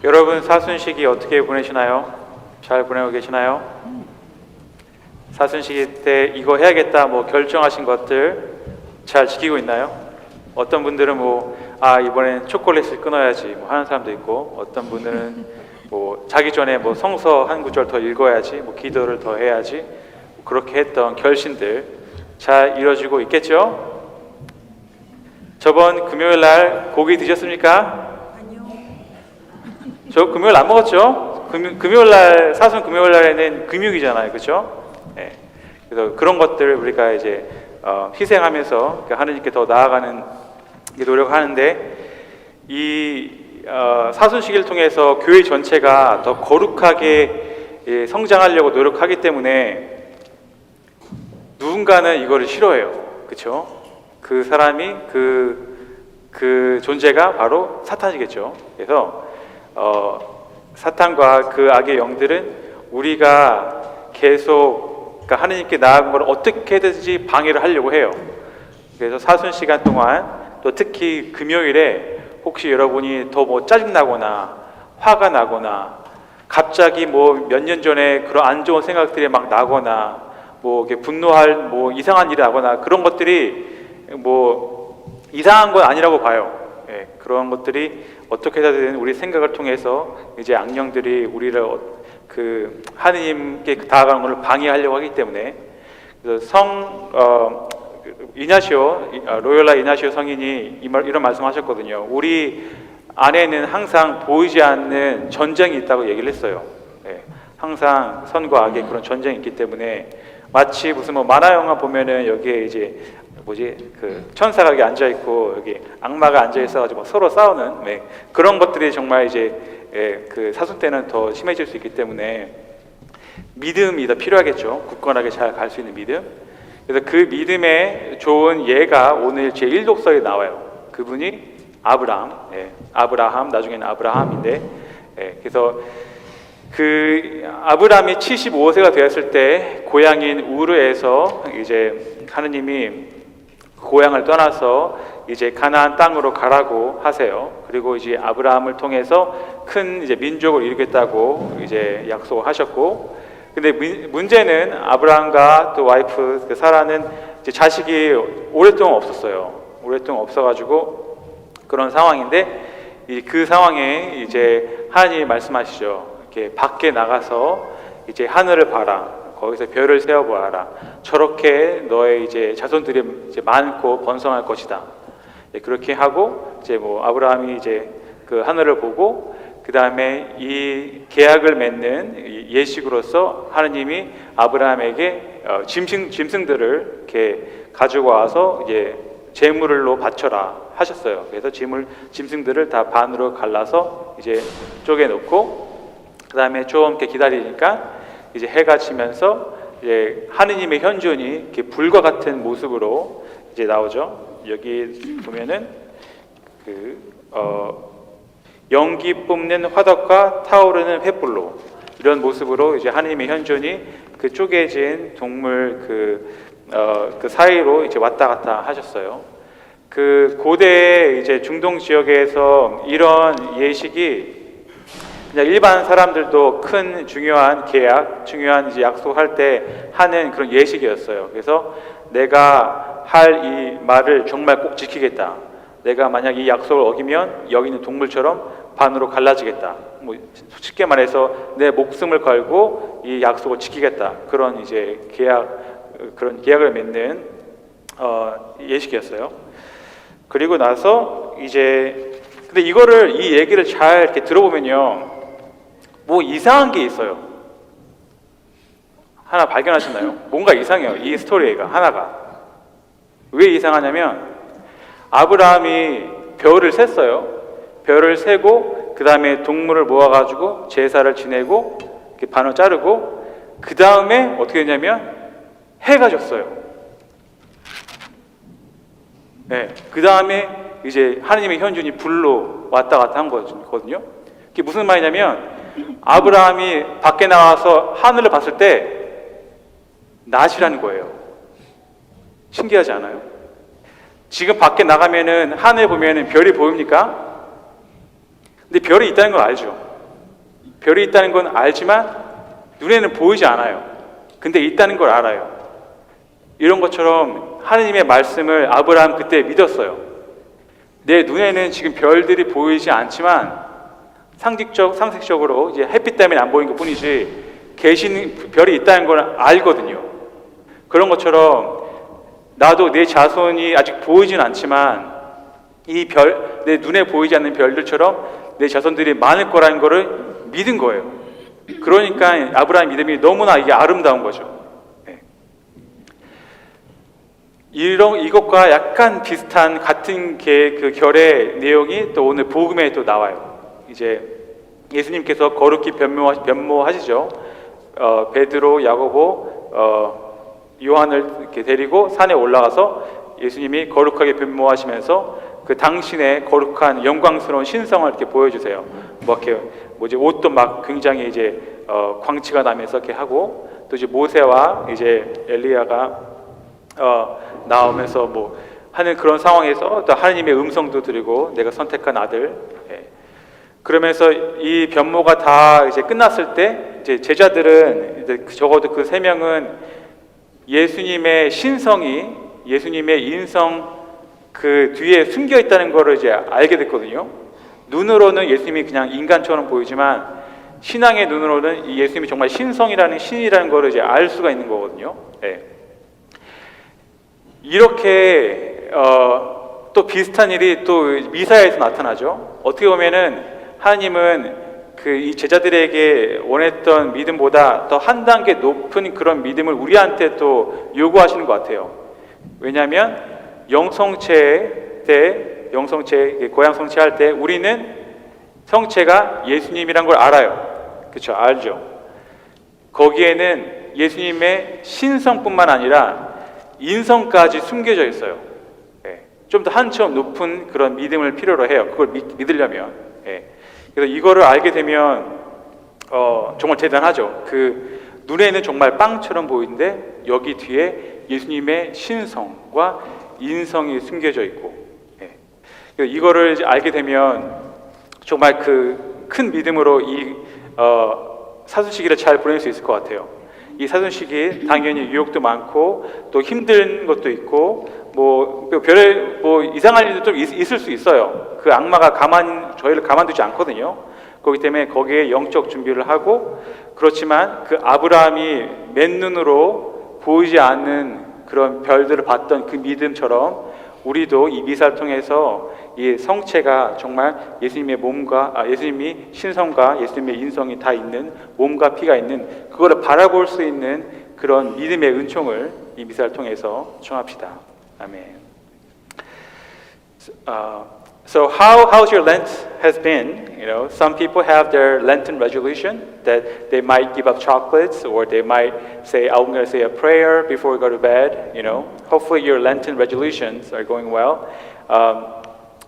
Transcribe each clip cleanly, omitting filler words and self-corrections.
여러분 사순시기 어떻게 보내시나요? 잘 보내고 계시나요? 사순시기 때 이거 해야겠다 뭐 결정하신 것들 잘 지키고 있나요? 어떤 분들은 이번엔 초콜릿을 끊어야지 뭐 하는 사람도 있고, 어떤 분들은 뭐 자기 전에 뭐 성서 한 구절 더 읽어야지, 뭐 기도를 더 해야지, 그렇게 했던 결심들 잘 이루어지고 있겠죠? 저번 금요일 날 고기 드셨습니까? 저 금요일 안 먹었죠? 금요일 날, 사순 금요일 날에는 금육이잖아요, 그렇죠? 네. 그래서 그런 것들 우리가 이제 희생하면서 하느님께 더 나아가는 노력하는데, 이 사순시기를 통해서 교회 전체가 더 거룩하게 성장하려고 노력하기 때문에 누군가는 이거를 싫어해요, 그렇죠? 그 사람이 그 존재가 바로 사탄이겠죠. 그래서 사탄과 그 악의 영들은 우리가 계속 하느님께 나아간 걸 어떻게든지 방해를 하려고 해요. 그래서 사순 시간 동안, 또 특히 금요일에 혹시 여러분이 더 뭐 짜증나거나 화가 나거나 갑자기 뭐 몇 년 전에 그런 안 좋은 생각들이 막 나거나 뭐 이렇게 분노할 뭐 이상한 일이 나거나 그런 것들이 뭐 이상한 건 아니라고 봐요. 예, 그런 것들이 어떻게 해서든 우리 생각을 통해서 이제 악령들이 우리를 하느님께 다가가는 것을 방해하려고 하기 때문에, 그래서 로요라 이나시오 성인이 이런 말씀하셨거든요. 우리 안에는 항상 보이지 않는 전쟁이 있다고 얘기를 했어요. 예, 항상 선과 악의 그런 전쟁이 있기 때문에, 마치 무슨 뭐 만화 영화 보면은 여기에 이제 천사가 여기 앉아 있고 여기 악마가 앉아 있어가지고 서로 싸우는 그런 것들이 정말 이제 그 사순 때는 더 심해질 수 있기 때문에 믿음이 더 필요하겠죠. 굳건하게 잘 갈 수 있는 믿음. 그래서 그 믿음의 좋은 예가 오늘 제1독서에 나와요. 그분이 아브라함, 나중에는 아브라함인데, 그래서 그 아브라함이 75세가 되었을 때 고향인 우르에서 이제 하느님이 고향을 떠나서 이제 가나안 땅으로 가라고 하세요. 그리고 이제 아브라함을 통해서 큰 이제 민족을 이루겠다고 이제 약속을 하셨고, 근데 문제는 아브라함과 또 와이프 사라는 이제 자식이 오랫동안 없었어요. 오랫동안 없어가지고 그런 상황인데, 그 상황에 이제 하나님이 말씀하시죠. 이렇게 밖에 나가서 이제 하늘을 봐라. 거기서 별을 세어 보아라. 저렇게 너의 이제 자손들이 이제 많고 번성할 것이다. 그렇게 하고 이제 뭐 아브라함이 이제 그 하늘을 보고, 그 다음에 이 계약을 맺는 예식으로서 하느님이 아브라함에게 짐승들을 이렇게 가지고 와서 이제 제물로 바쳐라 하셨어요. 그래서 짐승들을 다 반으로 갈라서 이제 쪼개놓고, 그 다음에 좀 이렇게 기다리니까 이제 해가 지면서 이제 하느님의 현존이 이렇게 불과 같은 모습으로 이제 나오죠. 여기 보면은 연기 뿜는 화덕과 타오르는 횃불로, 이런 모습으로 이제 하느님의 현존이 그 쪼개진 동물 그 사이로 이제 왔다 갔다 하셨어요. 그 고대 이제 중동 지역에서 이런 예식이 그냥 일반 사람들도 큰 중요한 계약, 중요한 이제 약속할 때 하는 그런 예식이었어요. 그래서 내가 할 이 말을 정말 꼭 지키겠다. 내가 만약 이 약속을 어기면 여기 있는 동물처럼 반으로 갈라지겠다. 뭐 쉽게 말해서 내 목숨을 걸고 이 약속을 지키겠다. 그런 이제 그런 계약을 맺는 예식이었어요. 그리고 나서 이제 근데 이 얘기를 잘 이렇게 들어보면요, 뭐 이상한 게 있어요. 하나 발견하셨나요? 뭔가 이상해요. 이 스토리가 하나가. 왜 이상하냐면, 아브라함이 별을 셌어요. 별을 세고 그 다음에 동물을 모아가지고 제사를 지내고 이렇게 반을 자르고, 그 다음에 어떻게 했냐면 해가 졌어요. 그 다음에 이제 하느님의 현존이 불로 왔다 갔다 한 거거든요. 그게 무슨 말이냐면, 아브라함이 밖에 나와서 하늘을 봤을 때 낮이라는 거예요. 신기하지 않아요? 지금 밖에 나가면은 하늘 보면은 별이 보입니까? 근데 별이 있다는 걸 알죠. 별이 있다는 건 알지만 눈에는 보이지 않아요. 근데 있다는 걸 알아요. 이런 것처럼 하느님의 말씀을 아브라함 그때 믿었어요. 내 눈에는 지금 별들이 보이지 않지만 상식적으로 이제 햇빛 때문에 안 보이는 것 뿐이지 계신 별이 있다는 걸 알거든요. 그런 것처럼 나도 내 자손이 아직 보이진 않지만 이 내 눈에 보이지 않는 별들처럼 내 자손들이 많을 거라는 거를 믿은 거예요. 그러니까 아브라함 믿음이 너무나 이게 아름다운 거죠. 네. 이것과 약간 비슷한 같은 그 결의 내용이 또 오늘 복음에 또 나와요. 이제 예수님께서 거룩히 변모하시죠. 베드로, 야고보, 요한을 이렇게 데리고 산에 올라가서 예수님이 거룩하게 변모하시면서 그 당신의 거룩한 영광스러운 신성을 이렇게 보여주세요. 뭐 이렇게 옷도 막 굉장히 이제 광채가 나면서 이렇게 하고 또 이제 모세와 이제 엘리야가 나오면서 뭐 하는 그런 상황에서 또 하나님의 음성도 들리고 내가 선택한 아들. 예. 그러면서 이 변모가 다 이제 끝났을 때 이제 제자들은 이제 적어도 그 세 명은 예수님의 신성이 예수님의 인성 그 뒤에 숨겨 있다는 것을 이제 알게 됐거든요. 눈으로는 예수님이 그냥 인간처럼 보이지만 신앙의 눈으로는 이 예수님이 정말 신성이라는 신이라는 것을 이제 알 수가 있는 거거든요. 네. 이렇게 또 비슷한 일이 또 미사야에서 나타나죠. 어떻게 보면은 하나님은 그 이 제자들에게 원했던 믿음보다 더 한 단계 높은 그런 믿음을 우리한테 또 요구하시는 것 같아요. 왜냐하면 영성체 고향 성체할 때 우리는 성체가 예수님이란 걸 알아요. 그렇죠? 알죠. 거기에는 예수님의 신성뿐만 아니라 인성까지 숨겨져 있어요. 예. 좀 더 한층 높은 그런 믿음을 필요로 해요. 그걸 믿으려면. 예. 그래서 이거를 알게 되면 정말 대단하죠. 그 눈에는 정말 빵처럼 보이는데 여기 뒤에 예수님의 신성과 인성이 숨겨져 있고, 예. 이거를 알게 되면 정말 그 큰 믿음으로 이 사순시기를 잘 보낼 수 있을 것 같아요. 이 사순시기 당연히 유혹도 많고 또 힘든 것도 있고 뭐 별의 뭐 이상한 일도 좀 있을 수 있어요. 그 악마가 저희를 가만두지 않거든요. 그렇기 때문에 거기에 영적 준비를 하고, 그렇지만 그 아브라함이 맨눈으로 보이지 않는 그런 별들을 봤던 그 믿음처럼 우리도 이 미사를 통해서 이 성체가 정말 예수님의 몸과 예수님이 신성과 예수님의 인성이 다 있는 몸과 피가 있는 그거를 바라볼 수 있는 그런 믿음의 은총을 이 미사를 통해서 청합시다. 아멘. So how's your Lent has been? You know, some people have their Lenten resolution that they might give up chocolates, or they might say, "I'm going to say a prayer before we go to bed." You know, hopefully your Lenten resolutions are going well.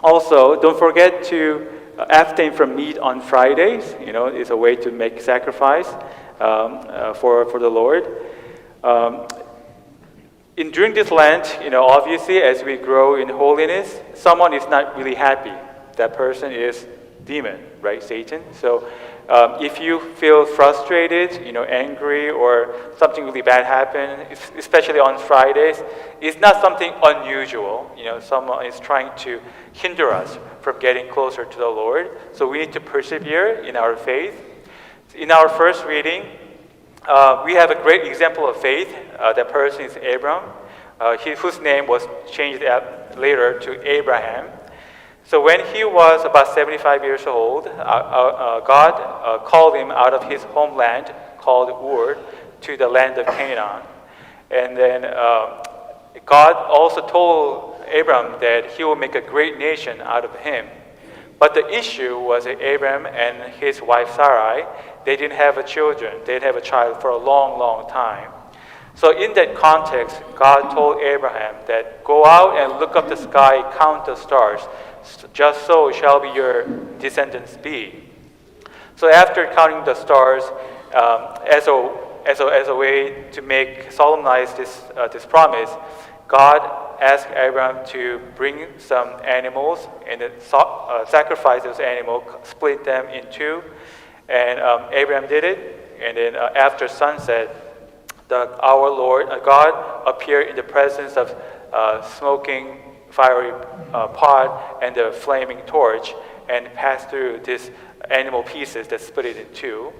Also, don't forget to abstain from meat on Fridays. You know, it's a way to make sacrifice for the Lord. During this Lent, you know, obviously as we grow in holiness, someone is not really happy. That person is demon, right? Satan. So if you feel frustrated, you know, angry, or something really bad happened, especially on Fridays, it's not something unusual. You know, someone is trying to hinder us from getting closer to the Lord. So we need to persevere in our faith. In our first reading, we have a great example of faith. That person is Abram, whose name was changed later to Abraham. So when he was about 75 years old, God called him out of his homeland called Ur to the land of Canaan. And then God also told Abram that he will make a great nation out of him. But the issue was that Abram and his wife Sarai, they didn't have children. They didn't have a child for a long, long time. So in that context, God told Abraham that go out and look up the sky, count the stars. Just so shall be your descendants be. So after counting the stars, as a way to solemnize this promise, God asked Abraham to bring some animals and sacrifice those animals, split them in two, And Abraham did it, and then after sunset, our Lord God appeared in the presence of smoking fiery pot and the flaming torch, and passed through these animal pieces that split it in two.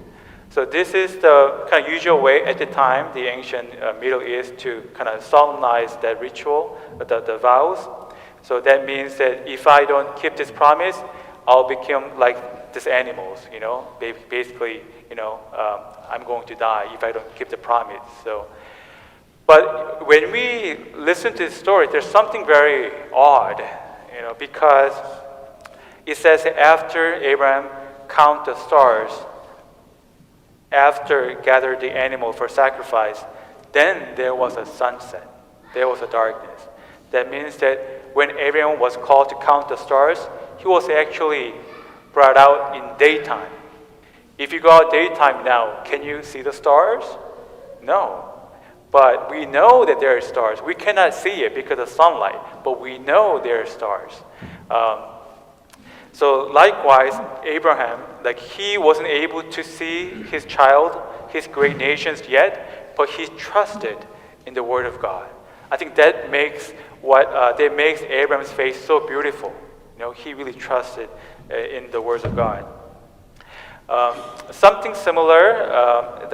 So this is the kind of usual way at the time, the ancient Middle East, to kind of solemnize that ritual, the vows. So that means that if I don't keep this promise, I'll become like these animals, basically, I'm going to die if I don't keep the promise. So, but when we listen to this story, there's something very odd, because it says after Abraham count the stars, after gathered the animal for sacrifice, then there was a sunset. There was a darkness. That means that when Abraham was called to count the stars, he was actually brought out in daytime. If you go out daytime now, can you see the stars? No. But we know that there are stars. We cannot see it because of sunlight, but we know there are stars. So likewise, Abraham, he wasn't able to see his child, his great nations yet, but he trusted in the Word of God. I think that makes Abraham's faith so beautiful. He really trusted in the words of God. Something similar,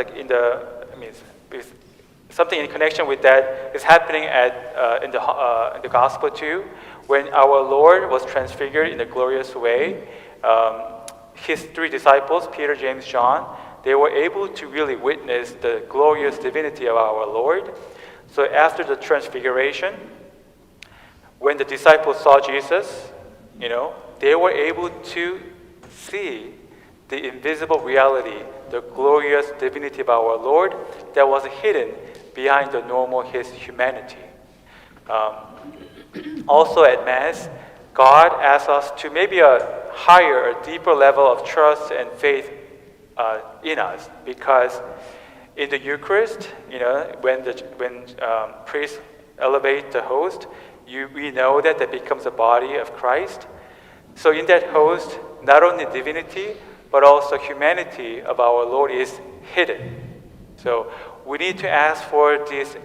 something in connection with that is happening in the gospel too. When our Lord was transfigured in a glorious way, his three disciples, Peter, James, John, they were able to really witness the glorious divinity of our Lord. So after the transfiguration, when the disciples saw Jesus, they were able to see the invisible reality, the glorious divinity of our Lord that was hidden behind the normal his humanity. Also at Mass, God asks us to maybe a higher, a deeper level of trust and faith in us, because in the Eucharist, when priests elevate the host, we know that becomes the body of Christ. So in that host, not only divinity, but also humanity of our Lord is hidden. So we need to ask for this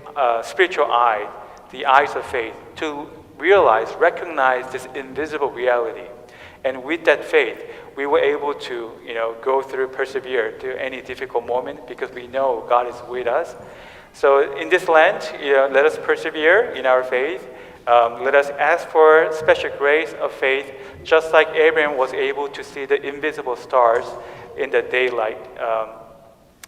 spiritual eye, the eyes of faith, to recognize this invisible reality. And with that faith, we were able to, go through, persevere through any difficult moment, because we know God is with us. So in this Lent, let us persevere in our faith. Let us ask for special grace of faith, just like Abraham was able to see the invisible stars in the daylight,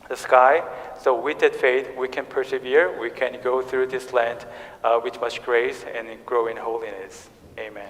the sky. So with that faith, we can persevere. We can go through this Lent with much grace and grow in holiness. Amen.